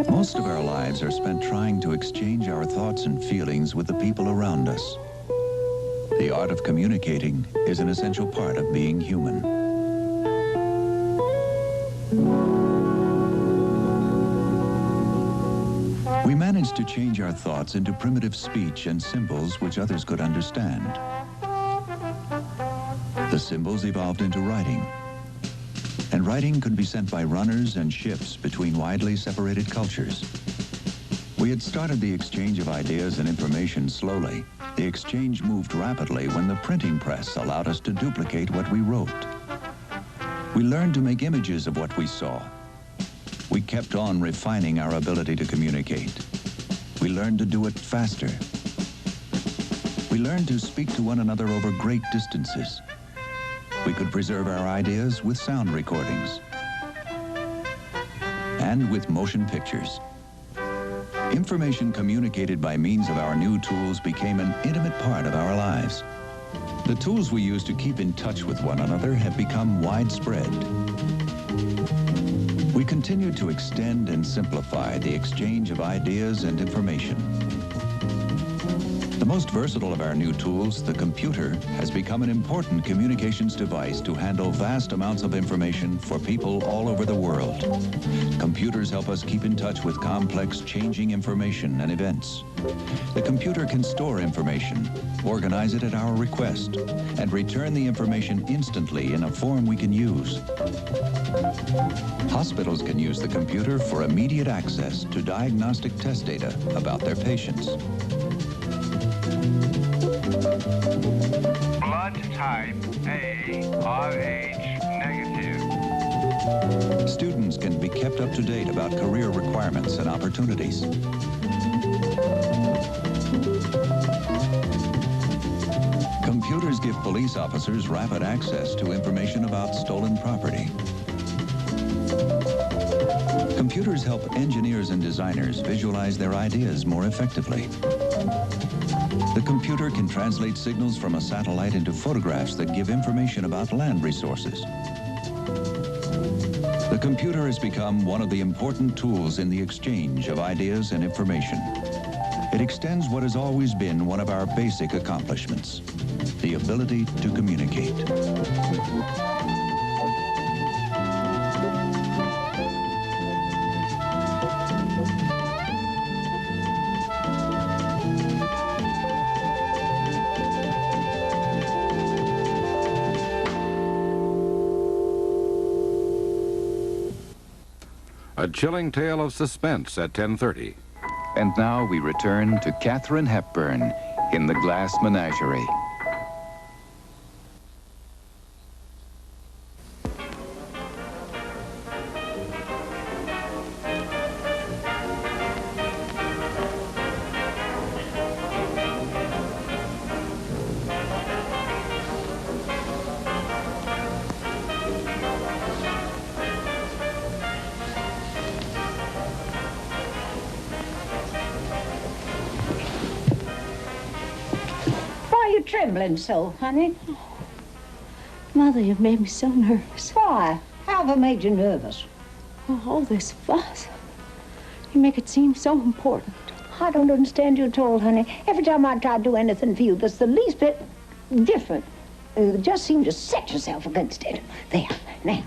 Most of our lives are spent trying to exchange our thoughts and feelings with the people around us. The art of communicating is an essential part of being human. We managed to change our thoughts into primitive speech and symbols which others could understand. The symbols evolved into writing, and writing could be sent by runners and ships between widely separated cultures. We had started the exchange of ideas and information slowly. The exchange moved rapidly when the printing press allowed us to duplicate what we wrote. We learned to make images of what we saw. We kept on refining our ability to communicate. We learned to do it faster. We learned to speak to one another over great distances. We could preserve our ideas with sound recordings and with motion pictures. Information communicated by means of our new tools became an intimate part of our lives. The tools we use to keep in touch with one another have become widespread. We continue to extend and simplify the exchange of ideas and information. The most versatile of our new tools, the computer, has become an important communications device to handle vast amounts of information for people all over the world. Computers help us keep in touch with complex, changing information and events. The computer can store information, organize it at our request, and return the information instantly in a form we can use. Hospitals can use the computer for immediate access to diagnostic test data about their patients. Blood type A, RH negative. Students can be kept up to date about career requirements and opportunities. Computers give police officers rapid access to information about stolen property. Computers help engineers and designers visualize their ideas more effectively. The computer can translate signals from a satellite into photographs that give information about land resources. The computer has become one of the important tools in the exchange of ideas and information. It extends what has always been one of our basic accomplishments, the ability to communicate. A chilling tale of suspense at 10:30. And now we return to Katharine Hepburn in the Glass Menagerie. Trembling so, honey? Mother, you've made me so nervous. Why? How have I made you nervous? Oh, all this fuss. You make it seem so important. I don't understand you at all, honey. Every time I try to do anything for you that's the least bit different, you just seem to set yourself against it. There, now,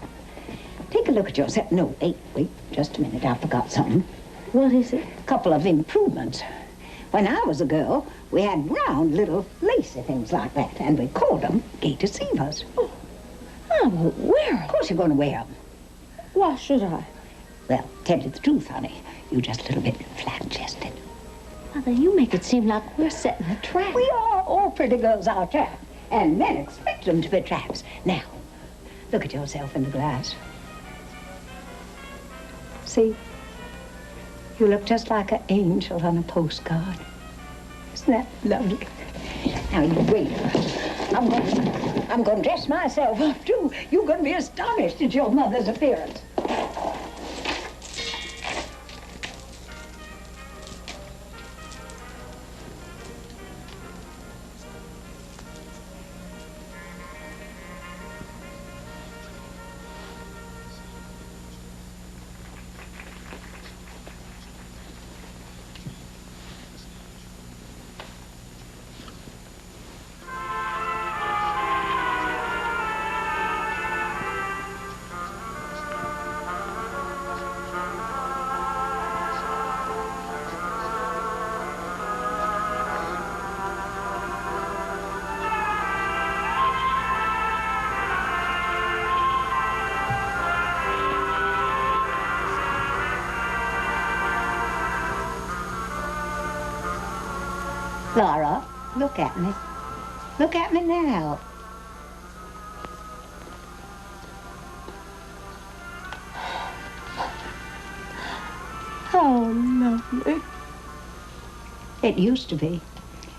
take a look at yourself. No, wait, just a minute. I forgot something. What is it? A couple of improvements. When I was a girl, we had round little lacy things like that, and we called them gay deceivers. Oh, I won't wear them. Of course you're going to wear them. Why should I? Well, tell you the truth, honey, you're just a little bit flat-chested. Mother, you make it seem like we're setting a trap. We are. All pretty girls are trapped, and men expect them to be traps. Now, look at yourself in the glass. See? You look just like an angel on a postcard. Isn't that lovely? Now, you wait. I'm going to dress myself up, too. You're going to be astonished at your mother's appearance. Look at me. Look at me now. How lovely. It used to be.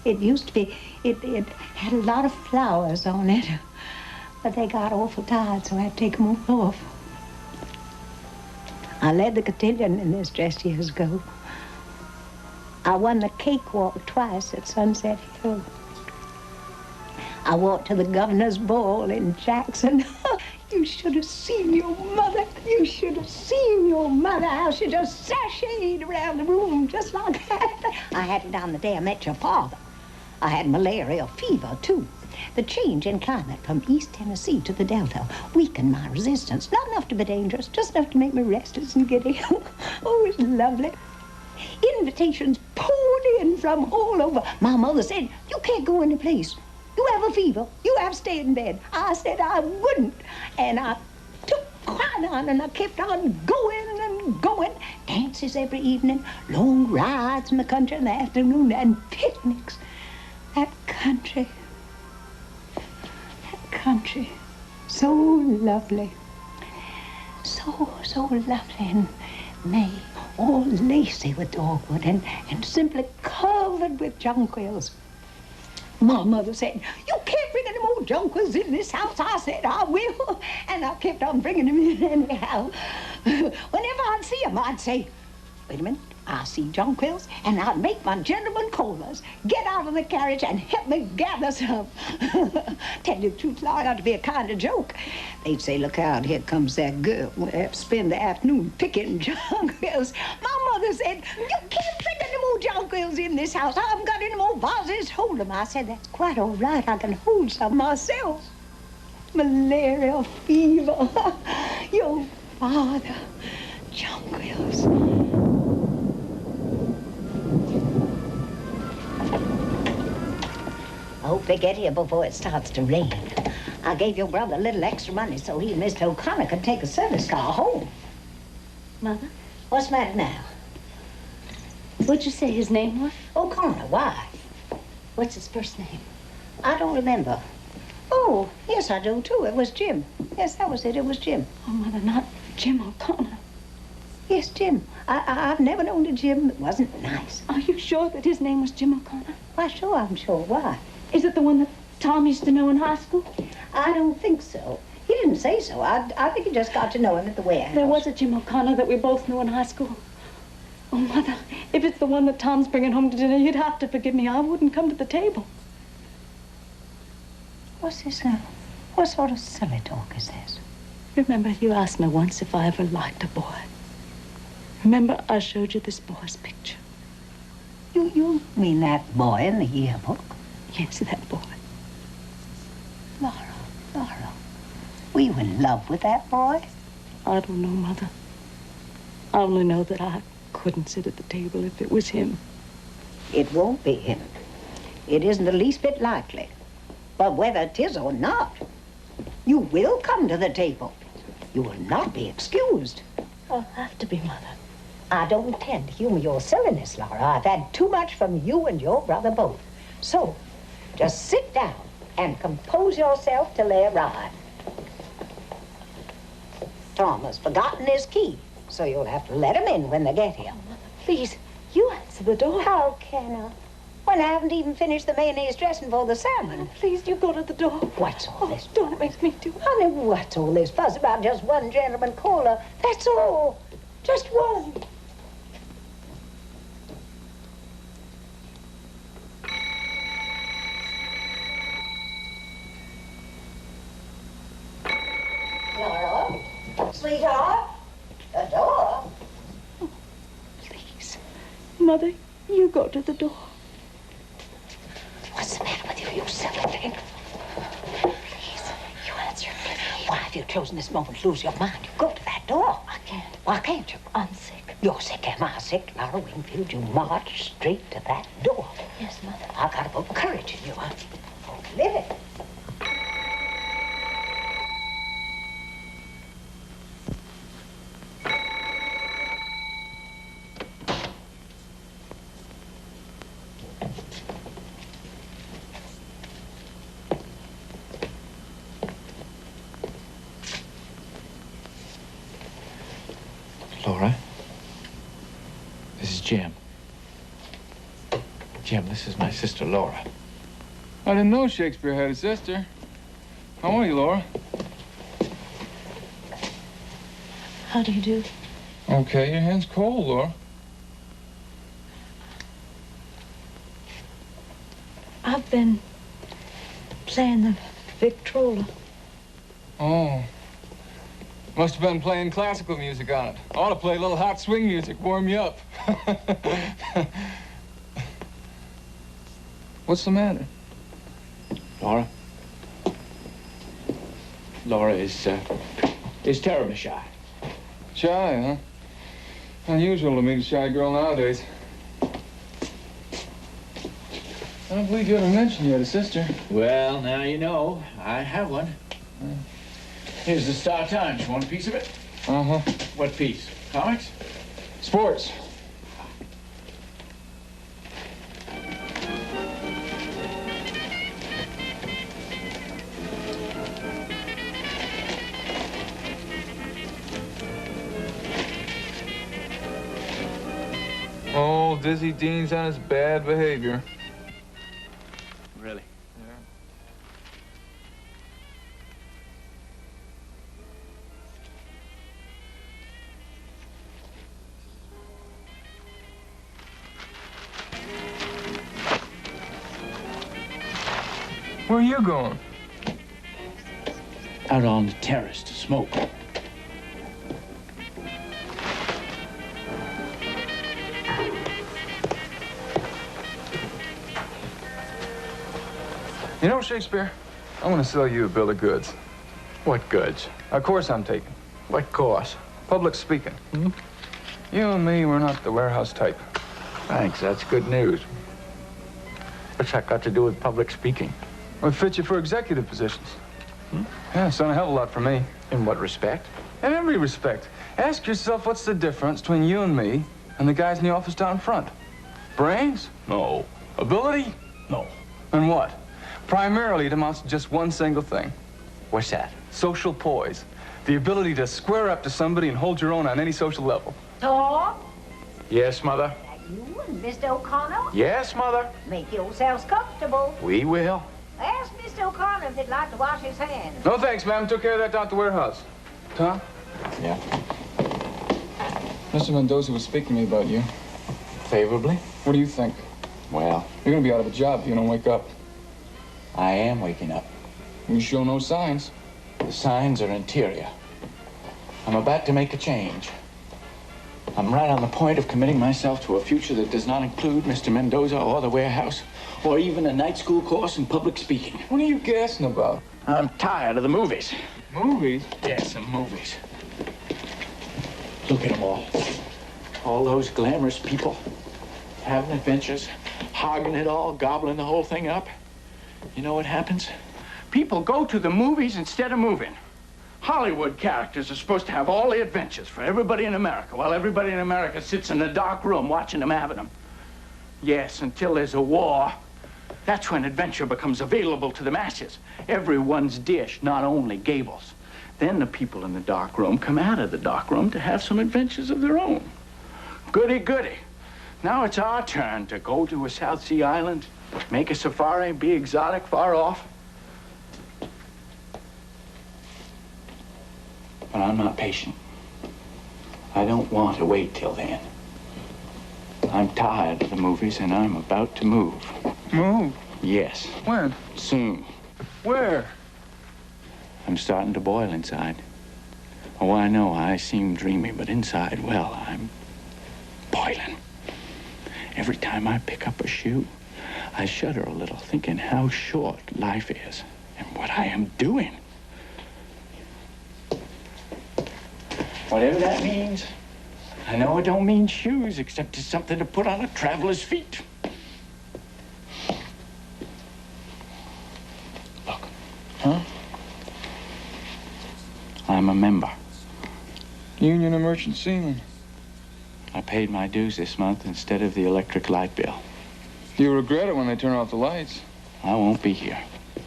It used to be. It had a lot of flowers on it. But they got awful tired, so I had to take them all off. I led the cotillion in this dress years ago. I won the cakewalk twice at Sunset Hill. I walked to the governor's ball in Jackson. You should have seen your mother. You should have seen your mother, how she just sashayed around the room just like that. I had it on the day I met your father. I had malarial fever, too. The change in climate from East Tennessee to the Delta weakened my resistance. Not enough to be dangerous, just enough to make me restless and giddy. Oh, it was lovely. Invitations poured in from all over. My mother said, you can't go any place. You have a fever. You have to stay in bed. I said I wouldn't. And I took quite on, and I kept on going and going. Dances every evening, long rides in the country in the afternoon, and picnics. That country, so lovely. So lovely. And May, all lacy with dogwood and simply covered with jonquils. My mother said, you can't bring any more jonquils in this house. I said, I will. And I kept on bringing them in anyhow. Whenever I'd see them, I'd say, wait a minute, I see jonquils, and I'd make my gentleman callers get out of the carriage and help me gather some. Tell you the truth, Lord, it ought to be a kind of joke. They'd say, look out, here comes that girl. We'll have to spend the afternoon picking jonquils. My mother said, you can't bring any more jonquils in this house. I haven't got any more vases. Hold them. I said, that's quite all right. I can hold some myself. Malaria fever. Your father. Jonquils. I hope they get here before it starts to rain. I gave your brother a little extra money so he and Mr. O'Connor could take a service car home. Mother, What's the matter now? what'd you say his name was? O'Connor, why? What's his first name? I don't remember. Oh, yes, I do, too. It was Jim. Yes, that was it. It was Jim. Oh, Mother, not Jim O'Connor. Yes, Jim. I've never known a Jim that wasn't nice. Are you sure that his name was Jim O'Connor? Why, sure, I'm sure. Why? Is it the one that Tom used to know in high school? I don't think so. He didn't say so. I think he just got to know him at the warehouse. There was a Jim O'Connor that we both knew in high school. Oh, Mother, if it's the one that Tom's bringing home to dinner, you'd have to forgive me. I wouldn't come to the table. What's this now? What sort of silly talk is this? Remember, you asked me once if I ever liked a boy. Remember, I showed you this boy's picture. You mean that boy in the yearbook? Yes, that boy. Laura, were you in love with that boy? I don't know, Mother. I only know that I couldn't sit at the table if it was him. It won't be him. It isn't the least bit likely. But whether it is or not, you will come to the table. You will not be excused. I'll have to be, Mother. I don't intend to humor your silliness, Laura. I've had too much from you and your brother both. So, just sit down and compose yourself till they arrive. Tom has forgotten his key, so you'll have to let him in when they get here. Oh, Mother, please, you answer the door. How can I? When I haven't even finished the mayonnaise dressing for the salmon. Oh, please, you go to the door. What's all this? Don't make me do it. Honey, what's all this fuss about just one gentleman caller? That's all. Just one. Laura? Sweetheart? The door? Please. Mother, you go to the door. What's the matter with you, you silly thing? Please, you answer me. Why have you chosen this moment to lose your mind? You go to that door. I can't. Why can't you? I'm sick. You're sick, am I sick? Laura Wingfield, you march straight to that door. Yes, Mother. I've got to put courage in you, huh? Oh, live it. Laura, this is Jim. Jim, this is my sister, Laura. I didn't know Shakespeare had a sister. How are you, Laura? How do you do? Okay, your hand's cold, Laura. I've been playing the Victrola. Oh. Must have been playing classical music on it. Ought to play a little hot swing music, warm you up. What's the matter? Laura? Laura is terribly shy. Shy, huh? Unusual to meet a shy girl nowadays. I don't believe you ever mentioned you had a sister. Well, now you know. I have one. Here's the Star Times. You want a piece of it? Uh-huh. What piece? Comics? Sports. Oh, Dizzy Dean's on his bad behavior. Really? Yeah. Where are you going? Out on the terrace to smoke. You know, Shakespeare, I'm gonna sell you a bill of goods. What goods? A course I'm taking. What course? Public speaking. You and me, we're not the warehouse type. Thanks, that's good news. What's that got to do with public speaking? Would fit you for executive positions. Yeah, it's done a hell of a lot for me. In what respect? In every respect. Ask yourself what's the difference between you and me and the guys in the office down front. Brains? No. Ability? No. And what? Primarily, it amounts to just one single thing. What's that? Social poise. The ability to square up to somebody and hold your own on any social level. Tom, Yes, Mother? you and Mr. O'Connor, Yes, Mother? make yourselves comfortable. We will. Ask Mr. O'Connor if he'd like to wash his hands. No thanks, ma'am. Took care of that down at the warehouse. Tom? Yeah. Mr. Mendoza was speaking to me about you. Favorably? What do you think? Well, You're gonna be out of a job if you don't wake up. I am waking up. You show no signs. The signs are interior. I'm about to make a change. I'm right on the point of committing myself to a future that does not include Mr. Mendoza or the warehouse, or even a night school course in public speaking. What are you gassing about? I'm tired of the movies. Movies? Yes, the movies. Look at them all. All those glamorous people having adventures, hogging it all, gobbling the whole thing up. You know what happens? People go to the movies instead of moving. Hollywood characters are supposed to have all the adventures for everybody in America, while everybody in America sits in a dark room watching them having them. Yes, until there's a war. That's when adventure becomes available to the masses. Everyone's dish, not only Gable's. Then the people in the dark room come out of the dark room to have some adventures of their own. Goody, goody. Now it's our turn to go to a South Sea island, make a safari, be exotic far off. But I'm not patient. I don't want to wait till then. I'm tired of the movies and I'm about to move. Move? Yes, When? soon. Where? I'm starting to boil inside. Oh, I know I seem dreamy, but inside, well, I'm boiling. Every time I pick up a shoe, I shudder a little, thinking how short life is and what I am doing. Whatever that means, I know it don't mean shoes, except it's something to put on a traveler's feet. Look. Huh? I'm a member. Union of Merchant Seamen. I paid my dues this month instead of the electric light bill. You regret it when they turn off the lights. I won't be here.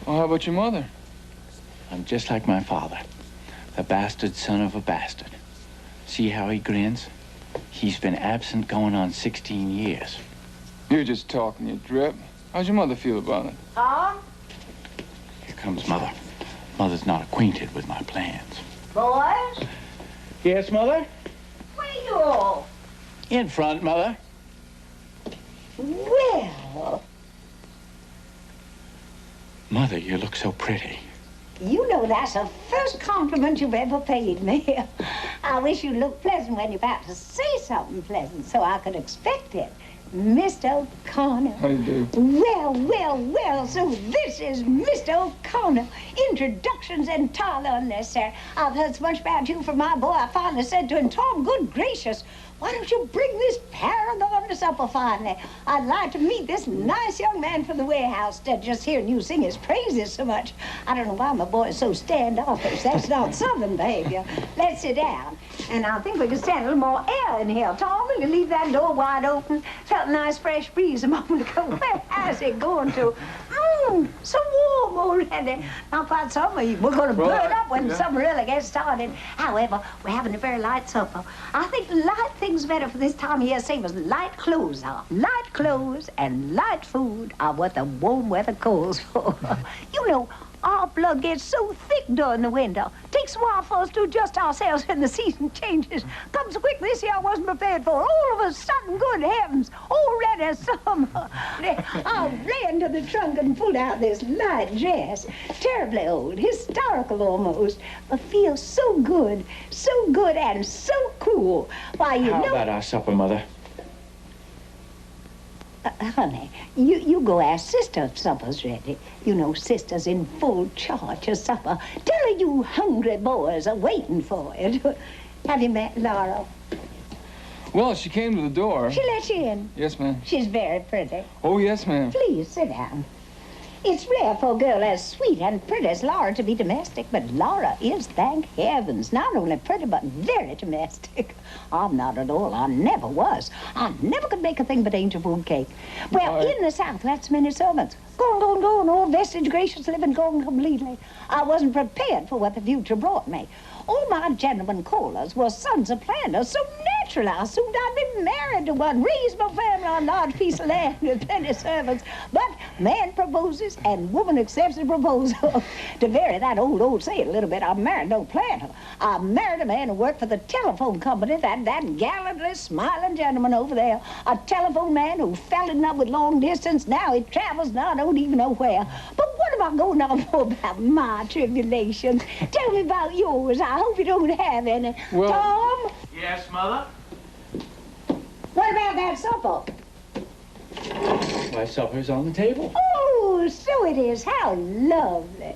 Well, how about your mother? I'm just like my father, the bastard son of a bastard. See how he grins? He's been absent going on 16 years. You're just talking, you drip. How's your mother feel about it? Here comes Mother. Mother's not acquainted with my plans. Boys, Yes, Mother? where you all? In front, Mother. Well, Mother, you look so pretty. you know that's the first compliment you've ever paid me. I wish you'd look pleasant when you're about to say something pleasant so I could expect it. Mr. O'Connor. How you do? Well, well, well, so this is Mr. O'Connor. Introductions entirely unnecessary. I've heard so much about you from my boy, I finally said to him, Tom, good gracious, why don't you bring this paragon to supper finally? I'd like to meet this nice young man from the warehouse instead of just hearing you sing his praises so much. I don't know why my boy is so standoffish. That's not Southern behavior. Let's sit down. And I think we can stand a little more air in here. Tom, will you leave that door wide open? Felt a nice fresh breeze a moment ago. Where has it gone to? So warm already. Not quite summer. We're going to burn up when summer really gets started. However, we're having a very light supper. I think light things better for this time of year, same as light clothes are. Light clothes and light food are what the warm weather calls for. You know, our blood gets so thick during the winter. Takes a while for us to adjust ourselves when the season changes. Comes so quick this year I wasn't prepared for. All of a sudden, good heavens, already summer. I ran to the trunk and pulled out this light dress. Terribly old, historical almost, but feels so good and so cool. Why, you How know... about our supper, Mother? Honey, you go ask Sister if supper's ready. You know, Sister's in full charge of supper. Tell her you hungry boys are waiting for it. Have you met Laura? Well, she came to the door. She let you in. Yes, ma'am. She's very pretty. Oh, yes, ma'am. Please sit down. It's rare for a girl as sweet and pretty as Laura to be domestic, but Laura is, thank heavens, not only pretty, but very domestic. I'm not at all. I never was. I never could make a thing but angel food cake. Well, in the South, that's many servants. Gone, all vestige gracious living gone completely. I wasn't prepared for what the future brought me. All my gentlemen callers were sons of planters, so naturally I assumed I'd be married to one, raise my family on a large piece of land with plenty servants. But man proposes and woman accepts the proposal. To vary that old saying a little bit, I married no planter. I married a man who worked for the telephone company, that gallantly smiling gentleman over there. A telephone man who fell in love with long distance. Now he travels and I don't even know where. But what am I going on for about my tribulations? Tell me about yours. I hope you don't have any. Well... Tom? Yes, Mother? What about that supper? Why, supper's on the table. Oh, so it is. How lovely.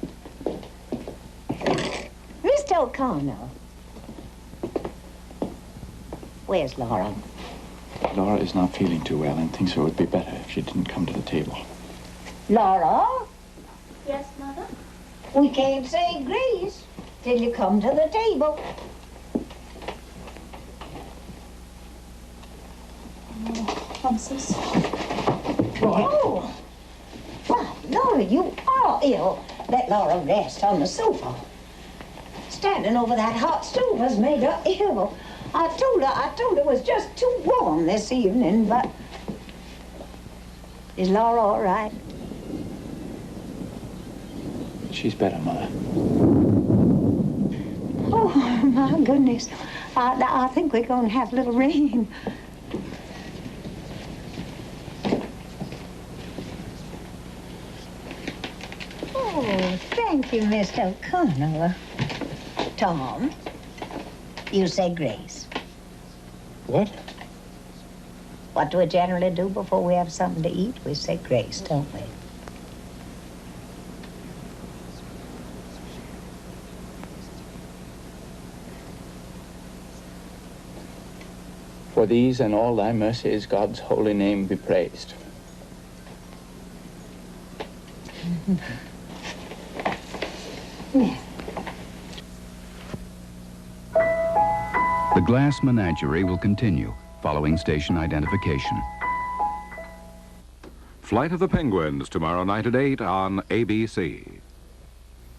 Mr. O'Connor. Where's Laura? Laura is not feeling too well and thinks it would be better if she didn't come to the table. Laura? Yes, Mother? We can't say grace till you come to the table. Oh, I'm so sorry. Oh, why, Laura, you are ill. Let Laura rest on the sofa. Standing over that hot stove has made her ill. I told her it was just too warm this evening, but... Is Laura all right? She's better, Mother. Oh, my goodness. I think we're going to have a little rain. Oh, thank you, Mr. O'Connor. Tom, you say grace. What? What do we generally do before we have something to eat? We say grace, don't we? For these and all thy mercies, God's holy name be praised. The Glass Menagerie will continue following station identification. Flight of the Penguins tomorrow night at 8 on ABC.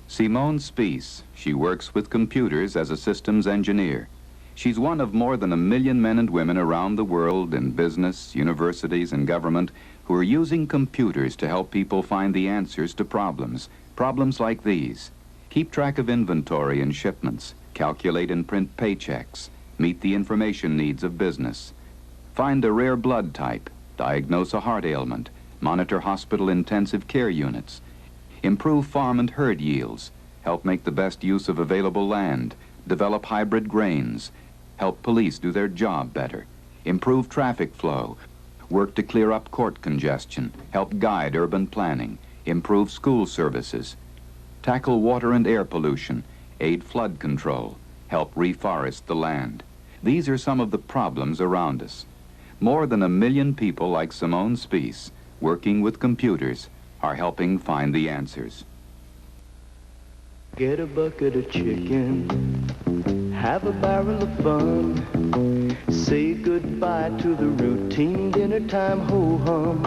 Simone Spies. She works with computers as a systems engineer. She's one of more than 1 million men and women around the world in business, universities, and government who are using computers to help people find the answers to problems. Problems like these. Keep track of inventory and shipments, calculate and print paychecks, meet the information needs of business. Find a rare blood type, diagnose a heart ailment, monitor hospital intensive care units, improve farm and herd yields, help make the best use of available land, develop hybrid grains, help police do their job better, improve traffic flow, work to clear up court congestion, help guide urban planning, improve school services, tackle water and air pollution, aid flood control, help reforest the land. These are some of the problems around us. More than 1 million people like Simone Spies, working with computers, are helping find the answers. Get a bucket of chicken, have a barrel of fun, say goodbye to the routine dinner time ho-hum.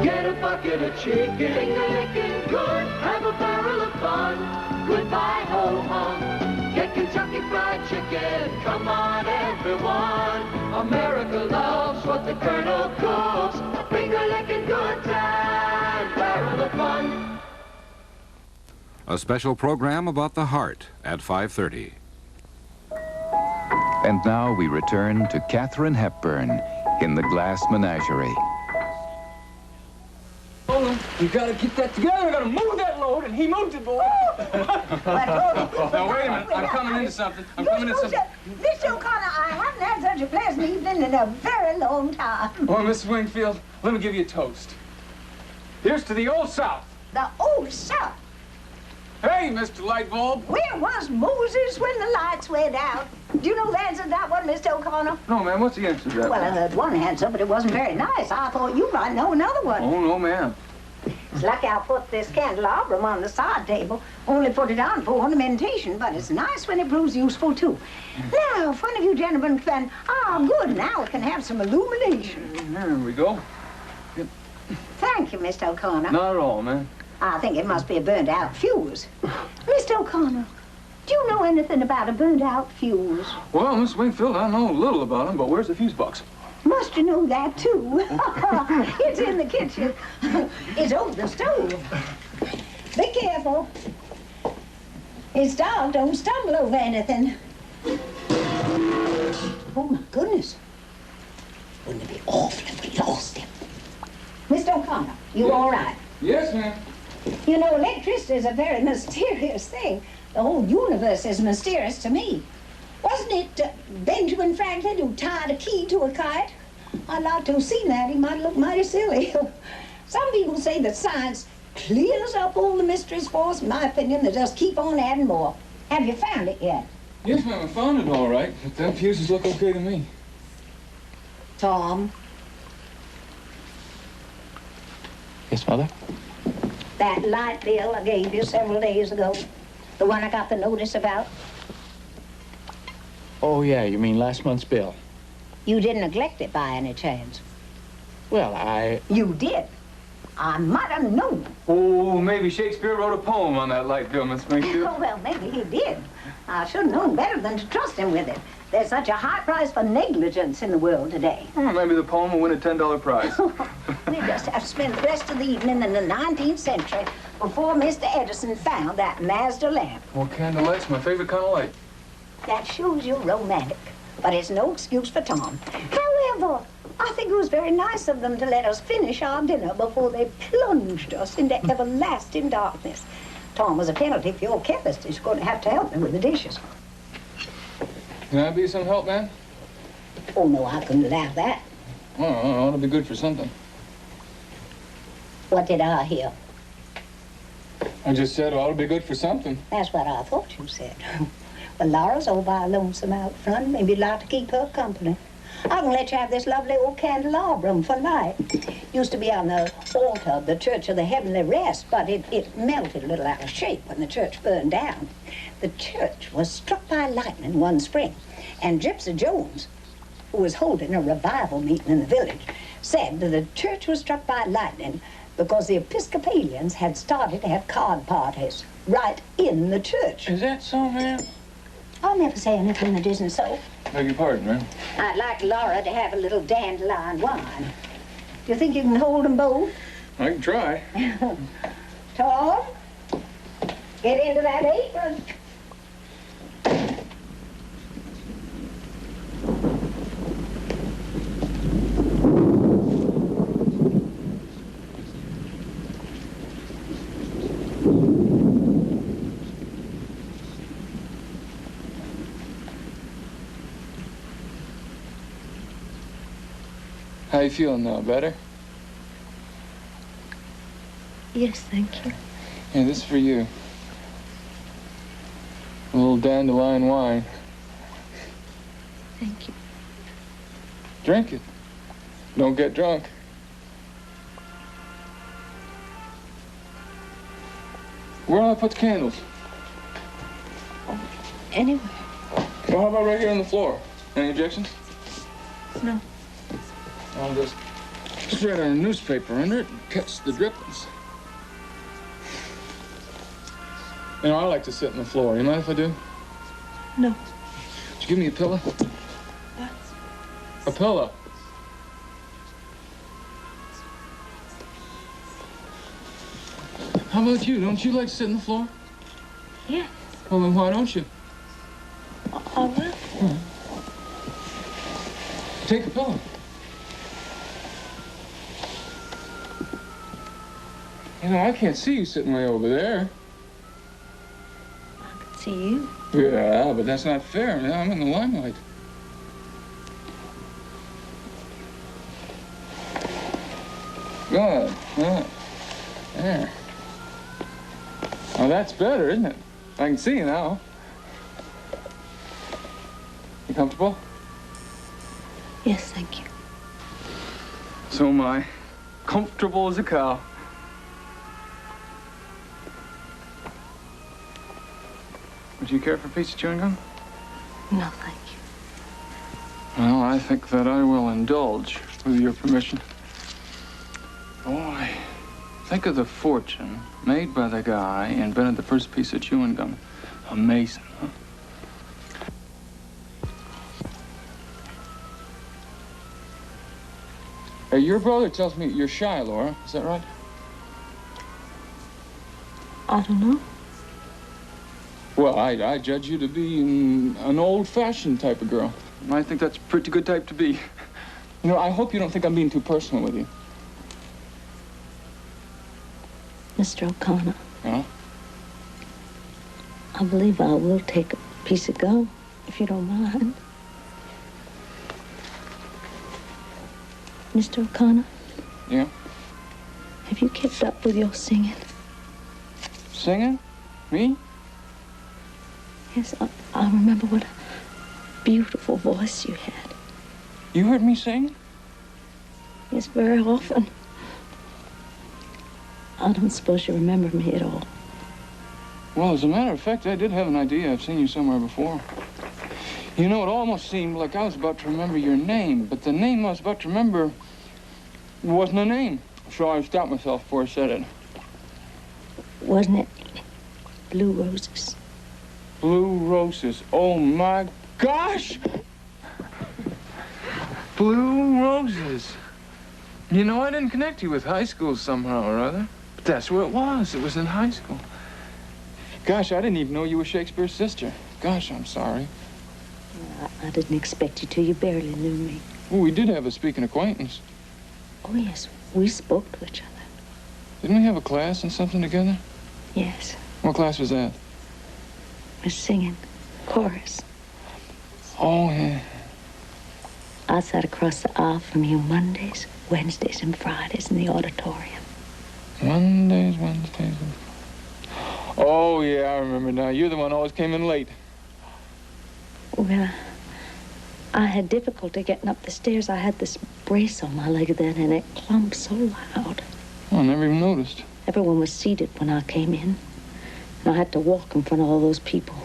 Get a bucket of chicken, finger-licking good, have a barrel of fun, goodbye ho-hum. Get Kentucky Fried Chicken, come on everyone. America loves what the Colonel cooks, a finger-licking good time, barrel of fun. A special program about the heart at 5:30. And now we return to Katharine Hepburn in the Glass Menagerie. Hold on. You gotta keep that together. I gotta move that load, and he moved it, boy. Now, wait a minute. I'm coming into something. Mr. O'Connor, I haven't had such a pleasant evening in a very long time. Oh, Miss Wingfield, let me give you a toast. Here's to the Old South. The Old South. Hey, Mr. Lightbulb. Where was Moses when the lights went out? Do you know the answer to that one, Mr. O'Connor? No, ma'am, what's the answer to that? Well, I heard one answer, but it wasn't very nice. I thought you might know another one. Oh, no, ma'am. It's lucky I put this candelabrum on the side table. Only put it on for ornamentation, but it's nice when it proves useful, too. Now, if one of you gentlemen can... Ah, good. Now we can have some illumination. There we go. Thank you, Mr. O'Connor. Not at all, ma'am. I think it must be a burnt-out fuse. Mr. O'Connor, do you know anything about a burnt-out fuse? Well, Miss Wingfield, I know a little about them, but where's the fuse box? Must you know that, too? It's in the kitchen. It's over the stove. Be careful. It's dark. Don't stumble over anything. Oh, my goodness. Wouldn't it be awful if we lost him? Mr. O'Connor, you all right? Yes, ma'am. You know, electricity is a very mysterious thing. The whole universe is mysterious to me. Wasn't it Benjamin Franklin who tied a key to a kite? I'd like to have seen that. He might look mighty silly. Some people say that science clears up all the mysteries for us. In my opinion, they just keep on adding more. Have you found it yet? Yes, ma'am, I found it all right, but them fuses look okay to me. Tom, Yes, Mother? that light bill I gave you several days ago, the one I got the notice about, Oh, yeah, you mean last month's bill? you didn't neglect it by any chance. Well, I... You did. I might have known. Oh, maybe Shakespeare wrote a poem on that light bill, Miss Wingfield. Oh, well, maybe he did. I should have known better than to trust him with it. There's such a high price for negligence in the world today. Well, maybe the poem will win a $10 prize. We just have to spend the rest of the evening in the 19th century before Mr. Edison found that Mazda lamp. Well, candlelight's my favorite kind of light. That shows you're romantic, but it's no excuse for Tom. However, I think it was very nice of them to let us finish our dinner before they plunged us into everlasting darkness. Tom was a penalty for your chemist. He's going to have to help me with the dishes. Can I be some help, ma'am? Oh, no, I couldn't allow that. Oh, it ought to be good for something. What did I hear? I just said it ought to be good for something. That's what I thought you said. Well, Laura's all by lonesome out front. Maybe you'd like to keep her company. I can let you have this lovely old candelabrum for light. Used to be on the altar of the Church of the Heavenly Rest, but it melted a little out of shape when the church burned down. The church was struck by lightning one spring, and Gypsy Jones, who was holding a revival meeting in the village, said that the church was struck by lightning because the Episcopalians had started to have card parties right in the church. Is that so, ma'am? I'll never say anything that isn't so. Beg your pardon, ma'am. I'd like Laura to have a little dandelion wine. Do you think you can hold them both? I can try. Tom, get into that apron. How you feeling now? Better? Yes, thank you. Yeah, this is for you. A little dandelion wine. Thank you. Drink it. Don't get drunk. Where do I put the candles? Anywhere. Well, how about right here on the floor? Any objections? No. I'll just spread our newspaper under it and catch the drippings. You know, I like to sit on the floor. You mind if I do? No. Would you give me a pillow? What? A pillow. How about you? Don't you like to sit on the floor? Yeah. Well, then why don't you? I will. Take a pillow. You know, I can't see you sitting way over there. I can see you. Yeah, but that's not fair. You know, I'm in the limelight. Good. Good. There. Oh, that's better, isn't it? I can see you now. You comfortable? Yes, thank you. So am I. Comfortable as a cow. Would you care for a piece of chewing gum? No, thank you. Well, I think that I will indulge, with your permission. Boy, think of the fortune made by the guy who invented the first piece of chewing gum. Amazing, huh? Hey, your brother tells me you're shy, Laura. Is that right? I don't know. Well, I judge you to be an old-fashioned type of girl. I think that's a pretty good type to be. You know, I hope you don't think I'm being too personal with you. Mr. O'Connor. Yeah? I believe I will take a piece of gum, if you don't mind. Mr. O'Connor? Yeah? Have you kept up with your singing? Singing? Me? Yes, I remember what a beautiful voice you had. You heard me sing? Yes, very often. I don't suppose you remember me at all. Well, as a matter of fact, I did have an idea. I've seen you somewhere before. You know, it almost seemed like I was about to remember your name, but the name I was about to remember wasn't a name. So I stopped myself before I said it. Wasn't it Blue Roses? Blue Roses. Oh, my gosh! Blue Roses. You know, I didn't connect you with high school somehow or other. But that's where it was. It was in high school. Gosh, I didn't even know you were Shakespeare's sister. Gosh, I'm sorry. I didn't expect you to. You barely knew me. Well, we did have a speaking acquaintance. Oh, yes. We spoke to each other. Didn't we have a class and something together? Yes. What class was that? We're singing chorus. Oh, yeah. I sat across the aisle from you Mondays, Wednesdays, and Fridays in the auditorium. Mondays, Wednesdays. Oh, yeah, I remember now. You're the one who always came in late. Well, I had difficulty getting up the stairs. I had this brace on my leg then, and it clumped so loud. Oh, I never even noticed. Everyone was seated when I came in, and I had to walk in front of all those people.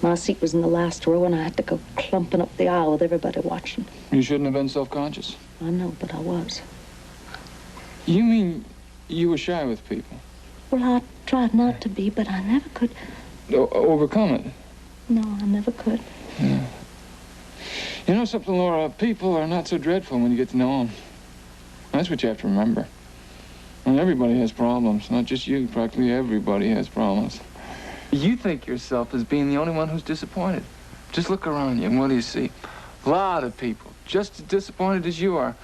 My seat was in the last row, and I had to go clumping up the aisle with everybody watching. You shouldn't have been self-conscious. I know, but I was. You mean you were shy with people? Well, I tried not to be, but I never could. Overcome it? No, I never could. Yeah. You know something, Laura? People are not so dreadful when you get to know them. That's what you have to remember. And everybody has problems. Not just you. Practically everybody has problems. You think yourself as being the only one who's disappointed. Just look around you, and what do you see? A lot of people just as disappointed as you are.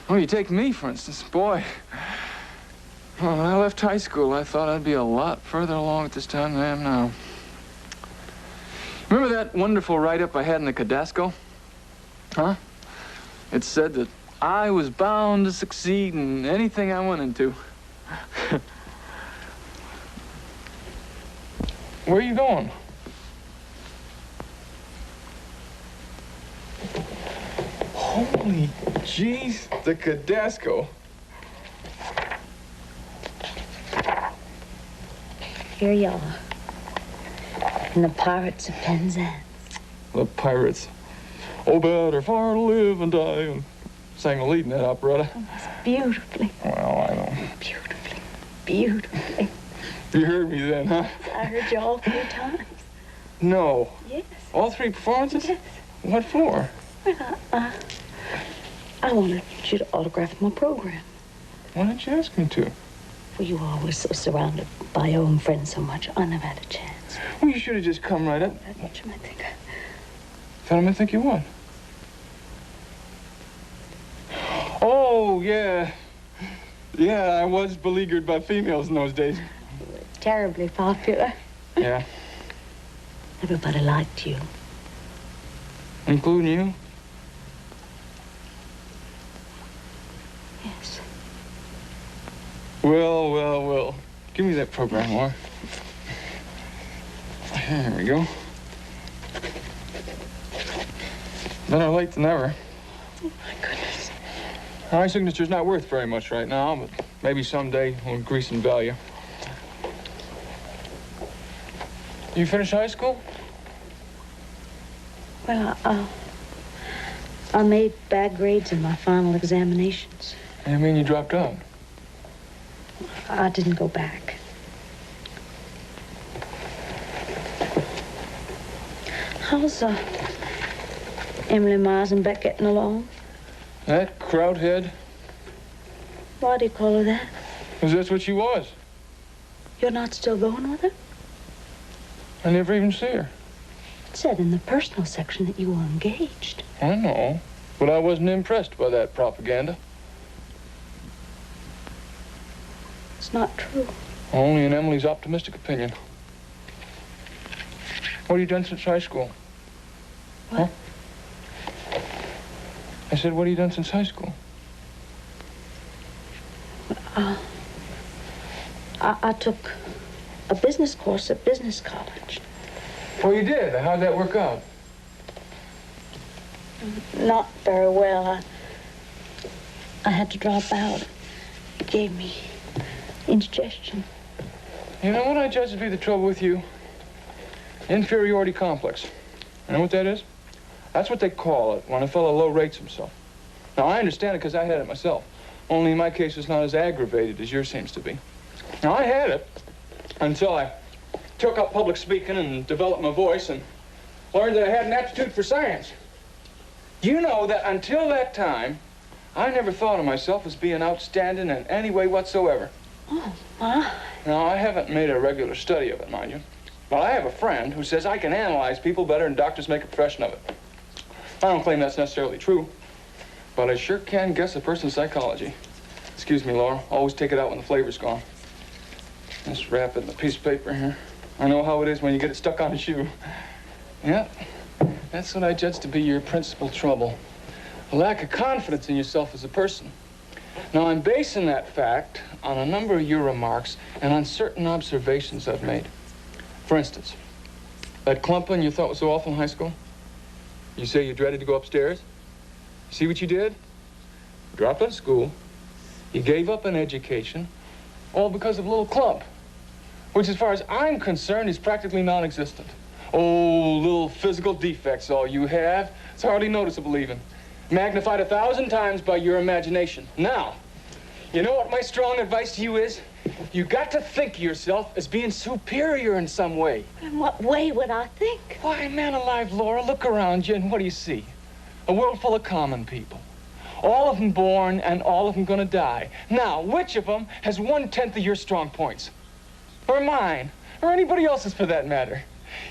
Oh, you take me, for instance. Boy, well, when I left high school, I thought I'd be a lot further along at this time than I am now. Remember that wonderful write-up I had in the KABC? Huh? It said that I was bound to succeed in anything I went into. Where are you going? Holy jeez, the KABC. Here you are. And the Pirates of Penzance. The Pirates. Oh, better far to live and die. And sang the lead in that operetta. Oh, it's beautifully. Well, I know. Beautifully. Beautifully. You heard me then, huh? I heard you all 3 times. No. Yes. All 3 performances? Yes. What for? Well, I wanted you to autograph my program. Why didn't you ask me to? Well, you were always so surrounded by your own friends so much. I never had a chance. Well, you should have just come right up. That's what you might think. Thought I might think you would. Oh, yeah. Yeah, I was beleaguered by females in those days. Terribly popular. Yeah. Everybody liked you. Including you? Yes. Well, well, well. Give me that program, Laura. There we go. Better late than never. Oh, my goodness. My signature's not worth very much right now, but maybe someday will increase in value. You finish high school? Well, I made bad grades in my final examinations. I mean, you dropped out. I didn't go back. How's Emily Meisenbeck getting along? That crowdhead? Why do you call her that? Because that's what she was. You're not still going with her? I never even see her. It said in the personal section that you were engaged. I know, but I wasn't impressed by that propaganda. It's not true. Only in Emily's optimistic opinion. What have you done since high school? What? Huh? I said, what have you done since high school? I took a business course at business college. Oh, you did? How'd that work out? Not very well. I had to drop out. It gave me indigestion. You know what I judge to be the trouble with you? Inferiority complex. You know what that is? That's what they call it when a fellow low rates himself. Now, I understand it because I had it myself. Only in my case, it's not as aggravated as yours seems to be. Now, I had it until I took up public speaking and developed my voice and learned that I had an aptitude for science. You know that until that time, I never thought of myself as being outstanding in any way whatsoever. Oh, my. Now, I haven't made a regular study of it, mind you. But I have a friend who says I can analyze people better than doctors make a profession of it. I don't claim that's necessarily true, but I sure can guess a person's psychology. Excuse me, Laura. Always take it out when the flavor's gone. Just wrap it in a piece of paper here. I know how it is when you get it stuck on a shoe. Yeah, that's what I judge to be your principal trouble. A lack of confidence in yourself as a person. Now, I'm basing that fact on a number of your remarks and on certain observations I've made. For instance, that clumping you thought was so awful in high school? You say you dreaded to go upstairs? See what you did? You dropped out of school. You gave up an education, all because of a little clump, which, as far as I'm concerned, is practically non-existent. Oh, little physical defects, all you have. It's hardly noticeable, even. Magnified 1,000 times by your imagination. Now, You know what my strong advice to you is? You got to think of yourself as being superior in some way. In what way would I think? Why, man alive, Laura, look around you and what do you see? A world full of common people. All of them born and all of them gonna die. Now, which of them has 1/10 of your strong points? Or mine? Or anybody else's for that matter?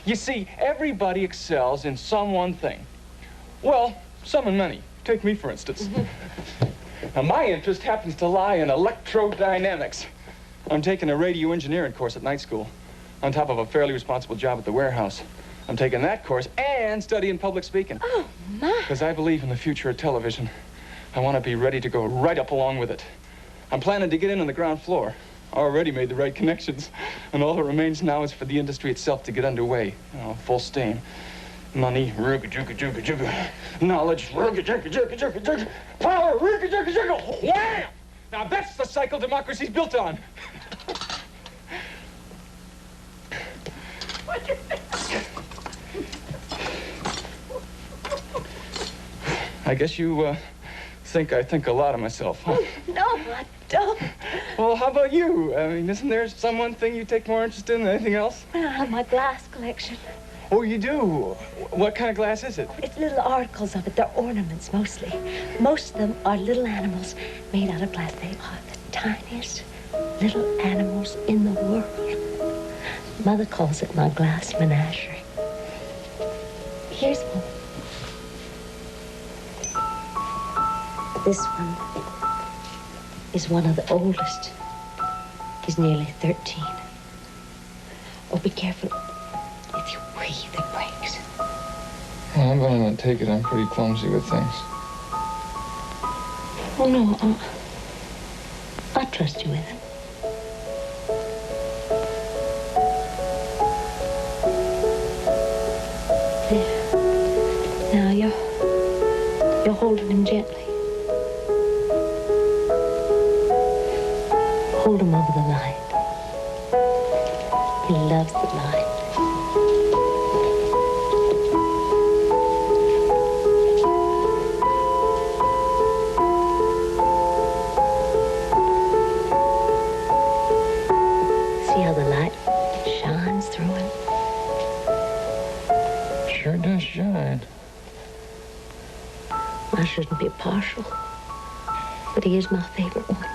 You see, everybody excels in some one thing. Well, some in many. Take me, for instance. Now, my interest happens to lie in electrodynamics. I'm taking a radio engineering course at night school, on top of a fairly responsible job at the warehouse. I'm taking that course and studying public speaking. Oh, my. Because I believe in the future of television. I want to be ready to go right up along with it. I'm planning to get in on the ground floor. Already made the right connections. And all that remains now is for the industry itself to get underway. You know, full steam. Money, rooga-jooga-jooga-jooga. Knowledge, rooga-jooga-jooga-jooga-jooga. Power, rooga-jooga-jooga. Wham! Now that's the cycle democracy's built on. I guess you think I think a lot of myself, huh? No, I don't. Well, how about you? I mean, isn't there some one thing you take more interest in than anything else? Well, I have my glass collection. Oh, you do? What kind of glass is it? It's little articles of it. They're ornaments, mostly. Most of them are little animals made out of glass. They are the tiniest little animals in the world. Mother calls it my Glass Menagerie. Here's one. This one is one of the oldest. He's nearly 13. Oh, be careful. If you breathe, it breaks. Well, I'm gonna not take it. I'm pretty clumsy with things. Oh, no. I trust you with it. There. Now, you're holding him gently. Hold him over the light. He loves the light. See how the light shines through him? Sure does shine. I shouldn't be partial, but he is my favorite one.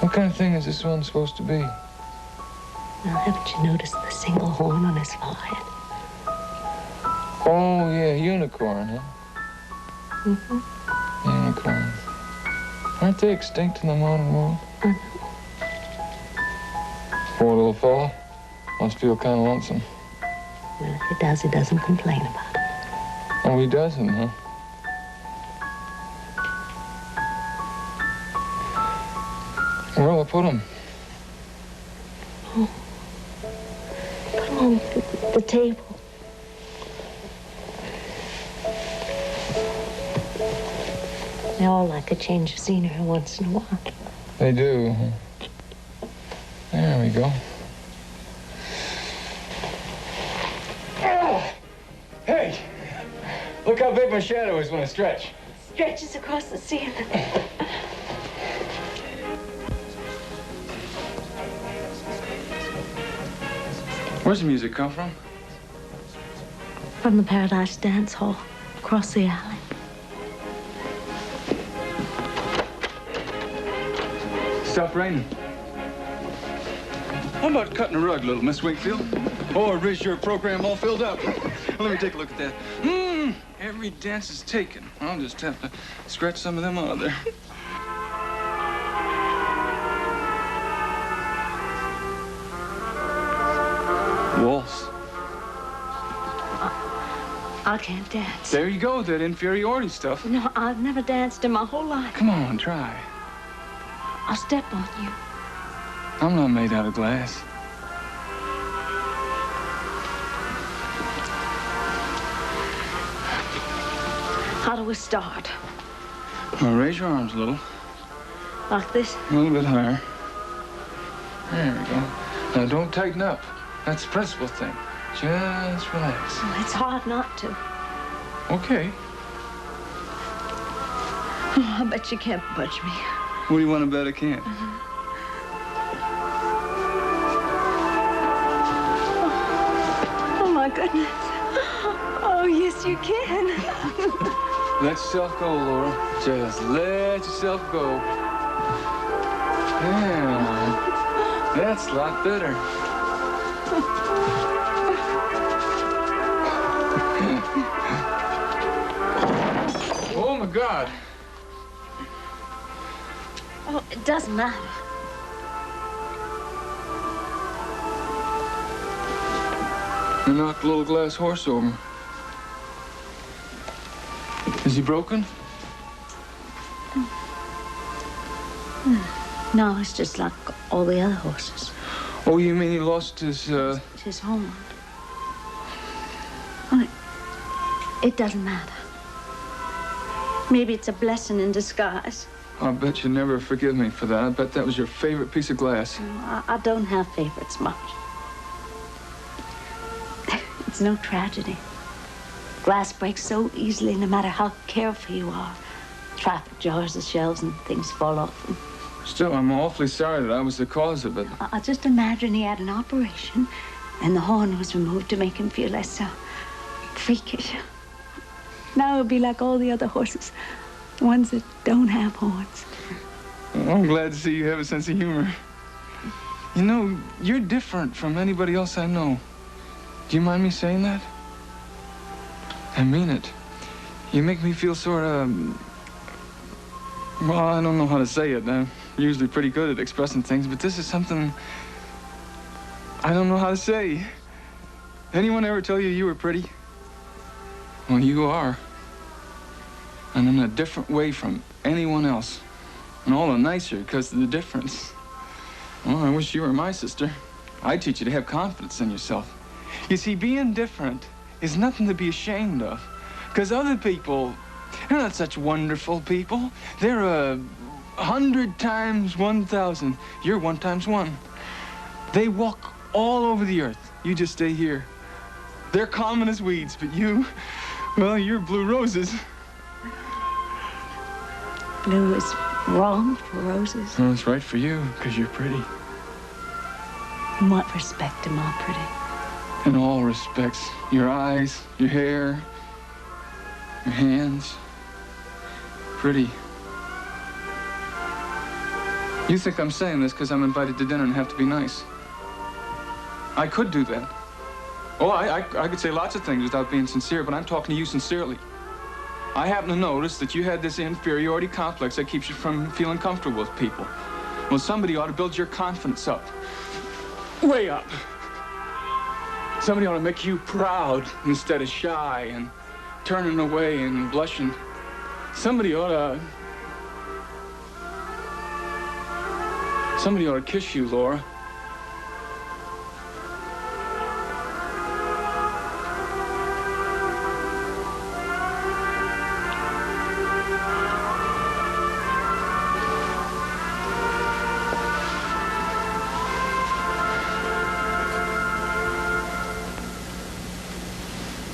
What kind of thing is this one supposed to be? Now, haven't you noticed the single horn on his forehead? Oh, yeah, unicorn, huh? Mm-hmm. Unicorns. Aren't they extinct in the modern world? I know. Poor little fella. Must feel kind of lonesome. Well, if he does, he doesn't complain about it. Oh, he doesn't, huh? Where'll I put him? Oh. Put him on the table. They all like a change of scenery once in a while. They do, huh? There we go. Oh! Hey! Look how big my shadow is when I stretch. Stretches across the ceiling. Where's the music come from? From the Paradise Dance Hall, across the alley. Stop raining. How about cutting a rug, little Miss Wakefield? Or is your program all filled up? Let me take a look at that. Every dance is taken. I'll just have to scratch some of them out of there. Waltz. I can't dance. There you go, that inferiority stuff. No, I've never danced in my whole life. Come on, try. I'll step on you. I'm not made out of glass. How do we start? Well, raise your arms a little. Like this? A little bit higher. There we go. Now, don't tighten up. That's the principal thing. Just relax. Oh, it's hard not to. Okay. Oh, I bet you can't budge me. What do you want to bet I can't? Oh, my goodness. Oh, yes, you can. Let yourself go, Laura. Just let yourself go. Yeah, that's a lot better. Oh, my God. Oh, it doesn't matter. You knocked a little glass horse over. Is he broken? No, it's just like all the other horses. Oh, you mean he lost his, It's his horn. Well, it doesn't matter. Maybe it's a blessing in disguise. I bet you never forgive me for that. I bet that was your favorite piece of glass. I don't have favorites much. It's no tragedy. Glass breaks so easily, no matter how careful you are. Traffic jars the shelves and things fall off them. Still, I'm awfully sorry that I was the cause of it. I just imagine he had an operation, and the horn was removed to make him feel less freakish. Now he'll be like all the other horses, the ones that don't have horns. Well, I'm glad to see you have a sense of humor. You know, you're different from anybody else I know. Do you mind me saying that? I mean it. You make me feel sort of... Well, I don't know how to say it. I'm usually pretty good at expressing things, but this is something I don't know how to say. Anyone ever tell you you were pretty? Well, you are. And in a different way from anyone else. And all the nicer because of the difference. Well, I wish you were my sister. I'd teach you to have confidence in yourself. You see, being different is nothing to be ashamed of. Because other people, they're not such wonderful people. They're 100 times 1,000. You're 1 times 1. They walk all over the earth. You just stay here. They're common as weeds, but you, well, you're blue roses. Blue is wrong for roses. Well, it's right for you, because you're pretty. In what respect am I pretty? In all respects. Your eyes, your hair, your hands. Pretty. You think I'm saying this because I'm invited to dinner and have to be nice. I could do that. Oh, I could say lots of things without being sincere, but I'm talking to you sincerely. I happen to notice that you had this inferiority complex that keeps you from feeling comfortable with people. Well, somebody ought to build your confidence up. Way up. Somebody ought to make you proud instead of shy and turning away and blushing. Somebody ought to kiss you, Laura.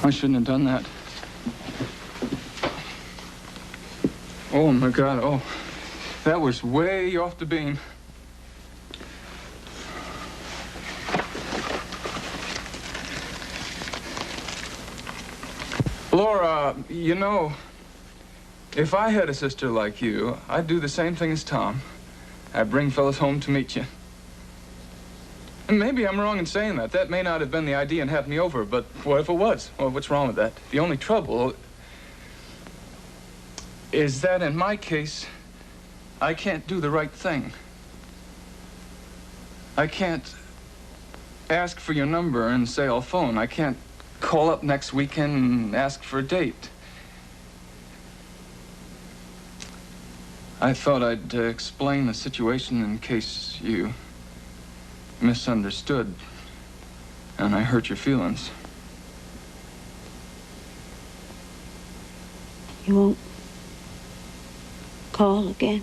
I shouldn't have done that. Oh, my God. Oh, that was way off the beam. Laura, you know, if I had a sister like you, I'd do the same thing as Tom. I'd bring fellas home to meet you. And maybe I'm wrong in saying that. That may not have been the idea and have me over, but what if it was? Well, what's wrong with that? The only trouble is that in my case, I can't do the right thing. I can't ask for your number and say I'll phone. I can't call up next weekend and ask for a date. I thought I'd explain the situation in case you misunderstood and I hurt your feelings. You won't call again?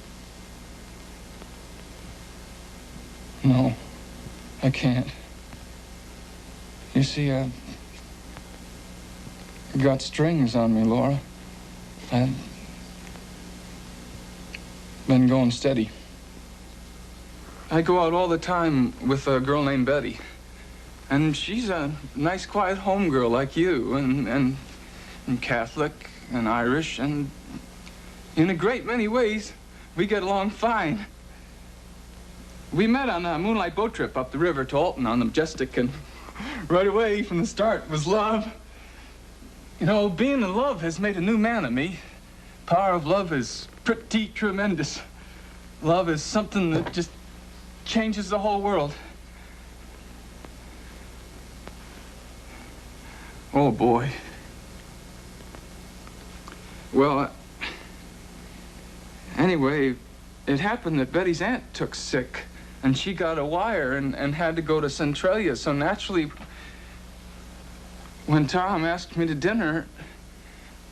No, I can't. You see, I got strings on me, Laura. been going steady. I go out all the time with a girl named Betty. And she's a nice, quiet home girl like you, and Catholic and Irish, and in a great many ways, we get along fine. We met on a moonlight boat trip up the river to Alton on the Majestic, and right away from the start was love. You know, being in love has made a new man of me. Power of love is pretty tremendous. Love is something that just changes the whole world. Oh, boy. Well, anyway, it happened that Betty's aunt took sick, and she got a wire and had to go to Centralia. So naturally, when Tom asked me to dinner,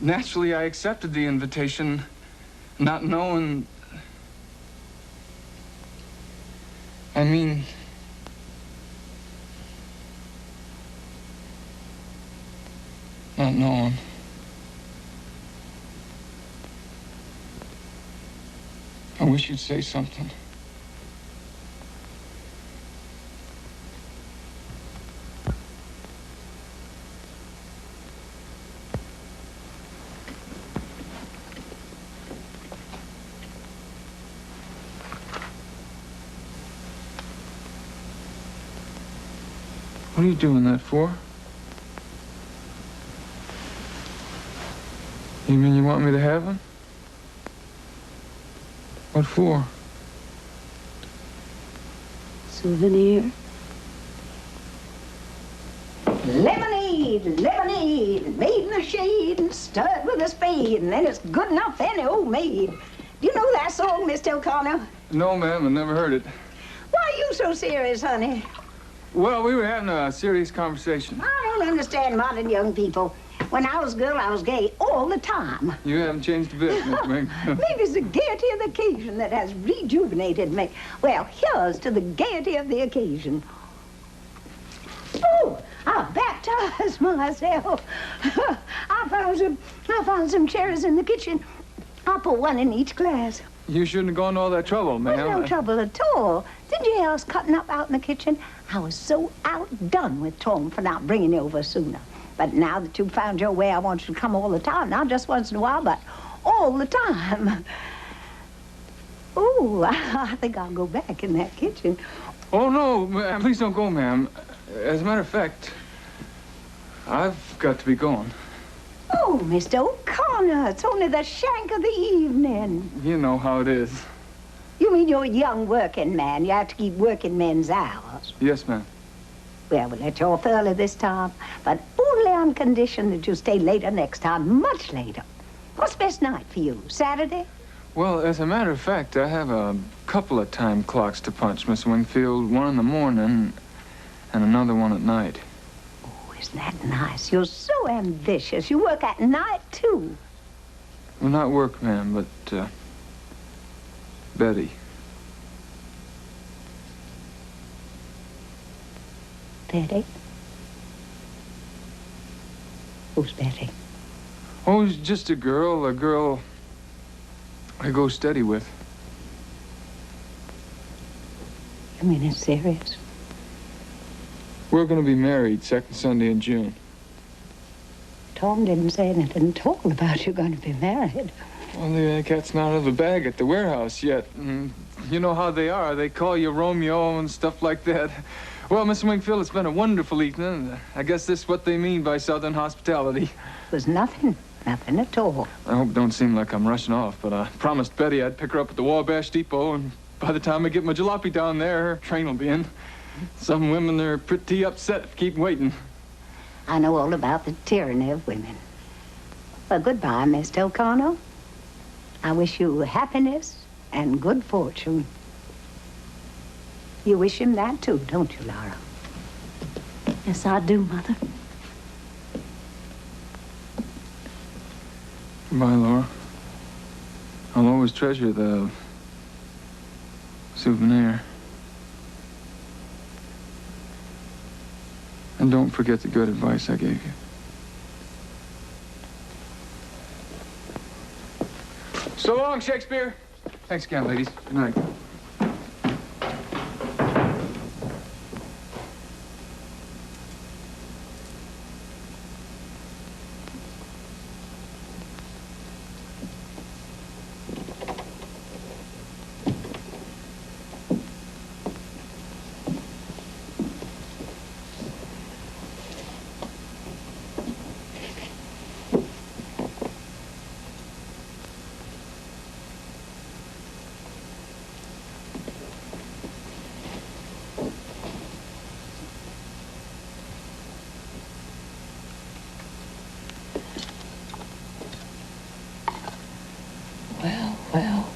naturally I accepted the invitation, not knowing... I mean... not knowing. I wish you'd say something. What are you doing that for? You mean you want me to have him? What for? Souvenir. Lemonade, lemonade, made in a shade and stirred with a spade, and then it's good enough for any old maid. Do you know that song, Mr. O'Connor? No, ma'am, I never heard it. Why are you so serious, honey? Well, we were having a serious conversation. I don't understand modern young people. When I was a girl, I was gay all the time. You haven't changed a bit, Miss Wing. Maybe it's the gaiety of the occasion that has rejuvenated me. Well, here's to the gaiety of the occasion. Oh, I baptized myself. I found some cherries in the kitchen. I'll put one in each glass. You shouldn't have gone to all that trouble, ma'am. No trouble at all. Didn't you hear us cutting up out in the kitchen? I was so outdone with Tom for not bringing you over sooner. But now that you've found your way, I want you to come all the time. Not just once in a while, but all the time. Oh, I think I'll go back in that kitchen. Oh, no, ma'am, please don't go, ma'am. As a matter of fact, I've got to be going. Oh, Mr. O'Connor, it's only the shank of the evening. You know how it is. You mean you're a young working man? You have to keep working men's hours? Yes, ma'am. Well, we'll let you off early this time, but only on condition that you stay later next time, much later. What's best night for you, Saturday? Well, as a matter of fact, I have a couple of time clocks to punch, Miss Wingfield. One in the morning and another one at night. Oh, isn't that nice? You're so ambitious. You work at night, too. Well, not work, ma'am, but, Betty. Betty? Who's Betty? Oh, it's just a girl I go steady with. You mean it's serious? We're going to be married second Sunday in June. Tom didn't say anything at all about you going to be married. Well, the cat's not out of the bag at the warehouse yet. You know how they are. They call you Romeo and stuff like that. Well, Miss Wingfield, it's been a wonderful evening. I guess this is what they mean by Southern hospitality. It was nothing at all. I hope it don't seem like I'm rushing off, but I promised Betty I'd pick her up at the Wabash Depot, and by the time I get my jalopy down there, her train will be in. Some women are pretty upset if keep waiting. I know all about the tyranny of women. Well, goodbye, Mr. O'Connor. I wish you happiness and good fortune. You wish him that, too, don't you, Laura? Yes, I do, Mother. Goodbye, Laura. I'll always treasure the souvenir. And don't forget the good advice I gave you. So long, Shakespeare. Thanks again, ladies. Good night.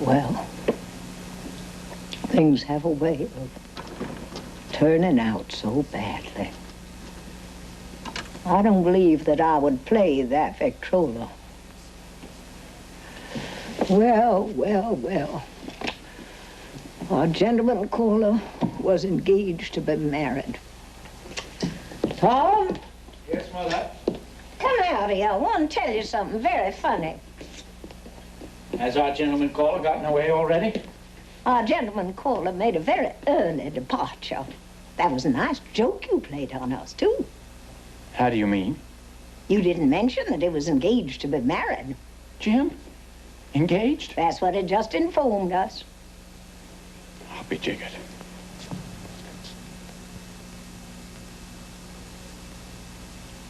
Well, things have a way of turning out so badly. I don't believe that I would play that Victrola. Well. Our gentleman caller was engaged to be married. Tom? Yes, Mother? Come out here. I want to tell you something very funny. Has our gentleman caller gotten away already? Our gentleman caller made a very early departure. That was a nice joke you played on us, too. How do you mean? You didn't mention that he was engaged to be married. Jim? Engaged? That's what it just informed us. I'll be jiggered.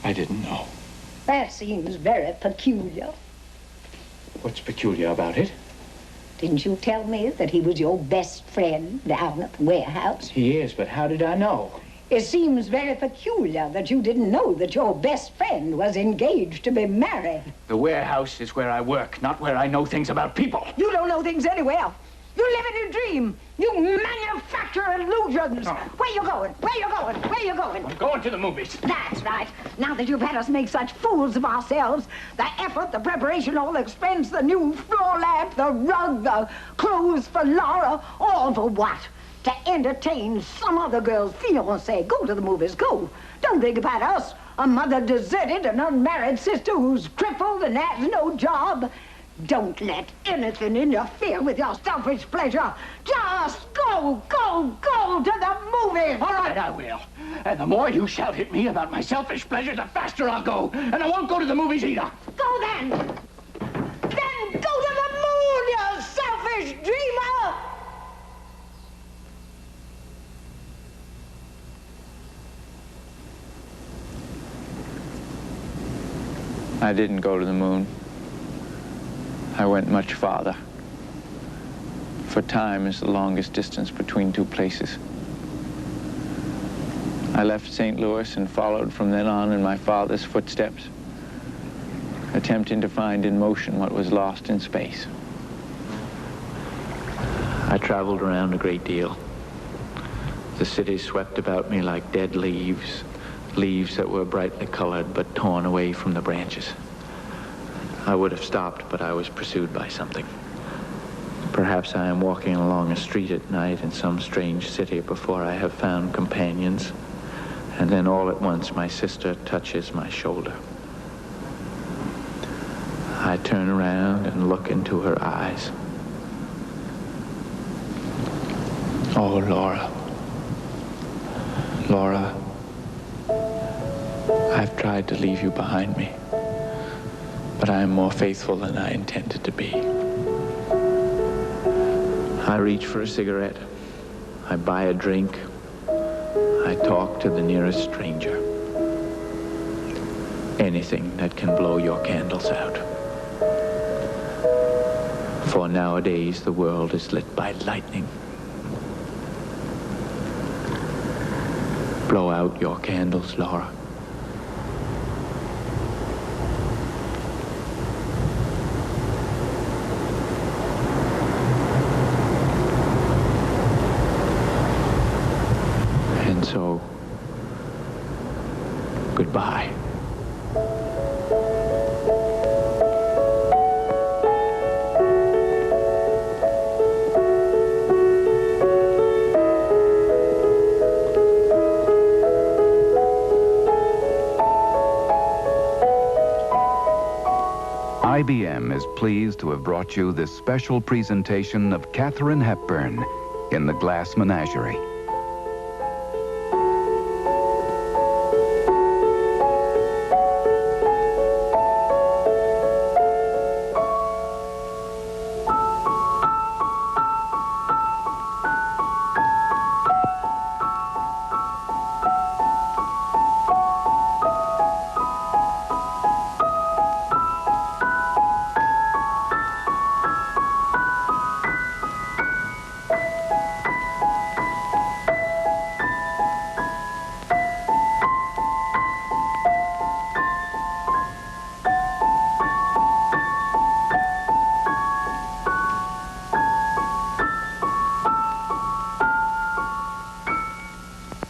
I didn't know. That seems very peculiar. What's peculiar about it? Didn't you tell me that he was your best friend down at the warehouse? He is, but how did I know? It seems very peculiar that you didn't know that your best friend was engaged to be married. The warehouse is where I work, not where I know things about people. You don't know things anywhere. You live in a dream. You manufacture illusions. Oh. Where you going? Where you going? Where you going? I'm going to the movies. That's right. Now that you've had us make such fools of ourselves, the effort, the preparation, all the expense, the new floor lamp, the rug, the clothes for Laura, all for what? To entertain some other girl's fiancé. Go to the movies, go. Don't think about us, a mother deserted, an unmarried sister who's crippled and has no job. Don't let anything interfere with your selfish pleasure. Just go to the movies. All right, I will. And the more you shout at me about my selfish pleasure, the faster I'll go. And I won't go to the movies either. Go then. Then go to the moon, you selfish dreamer. I didn't go to the moon. I went much farther. For time is the longest distance between two places. I left St. Louis and followed from then on in my father's footsteps, attempting to find in motion what was lost in space. I traveled around a great deal. The city swept about me like dead leaves, leaves that were brightly colored but torn away from the branches. I would have stopped, but I was pursued by something. Perhaps I am walking along a street at night in some strange city before I have found companions, and then all at once my sister touches my shoulder. I turn around and look into her eyes. Oh, Laura. Laura, I've tried to leave you behind me, but I am more faithful than I intended to be. I reach for a cigarette. I buy a drink. I talk to the nearest stranger. Anything that can blow your candles out. For nowadays, the world is lit by lightning. Blow out your candles, Laura. And so, goodbye. IBM is pleased to have brought you this special presentation of Katharine Hepburn in the Glass Menagerie.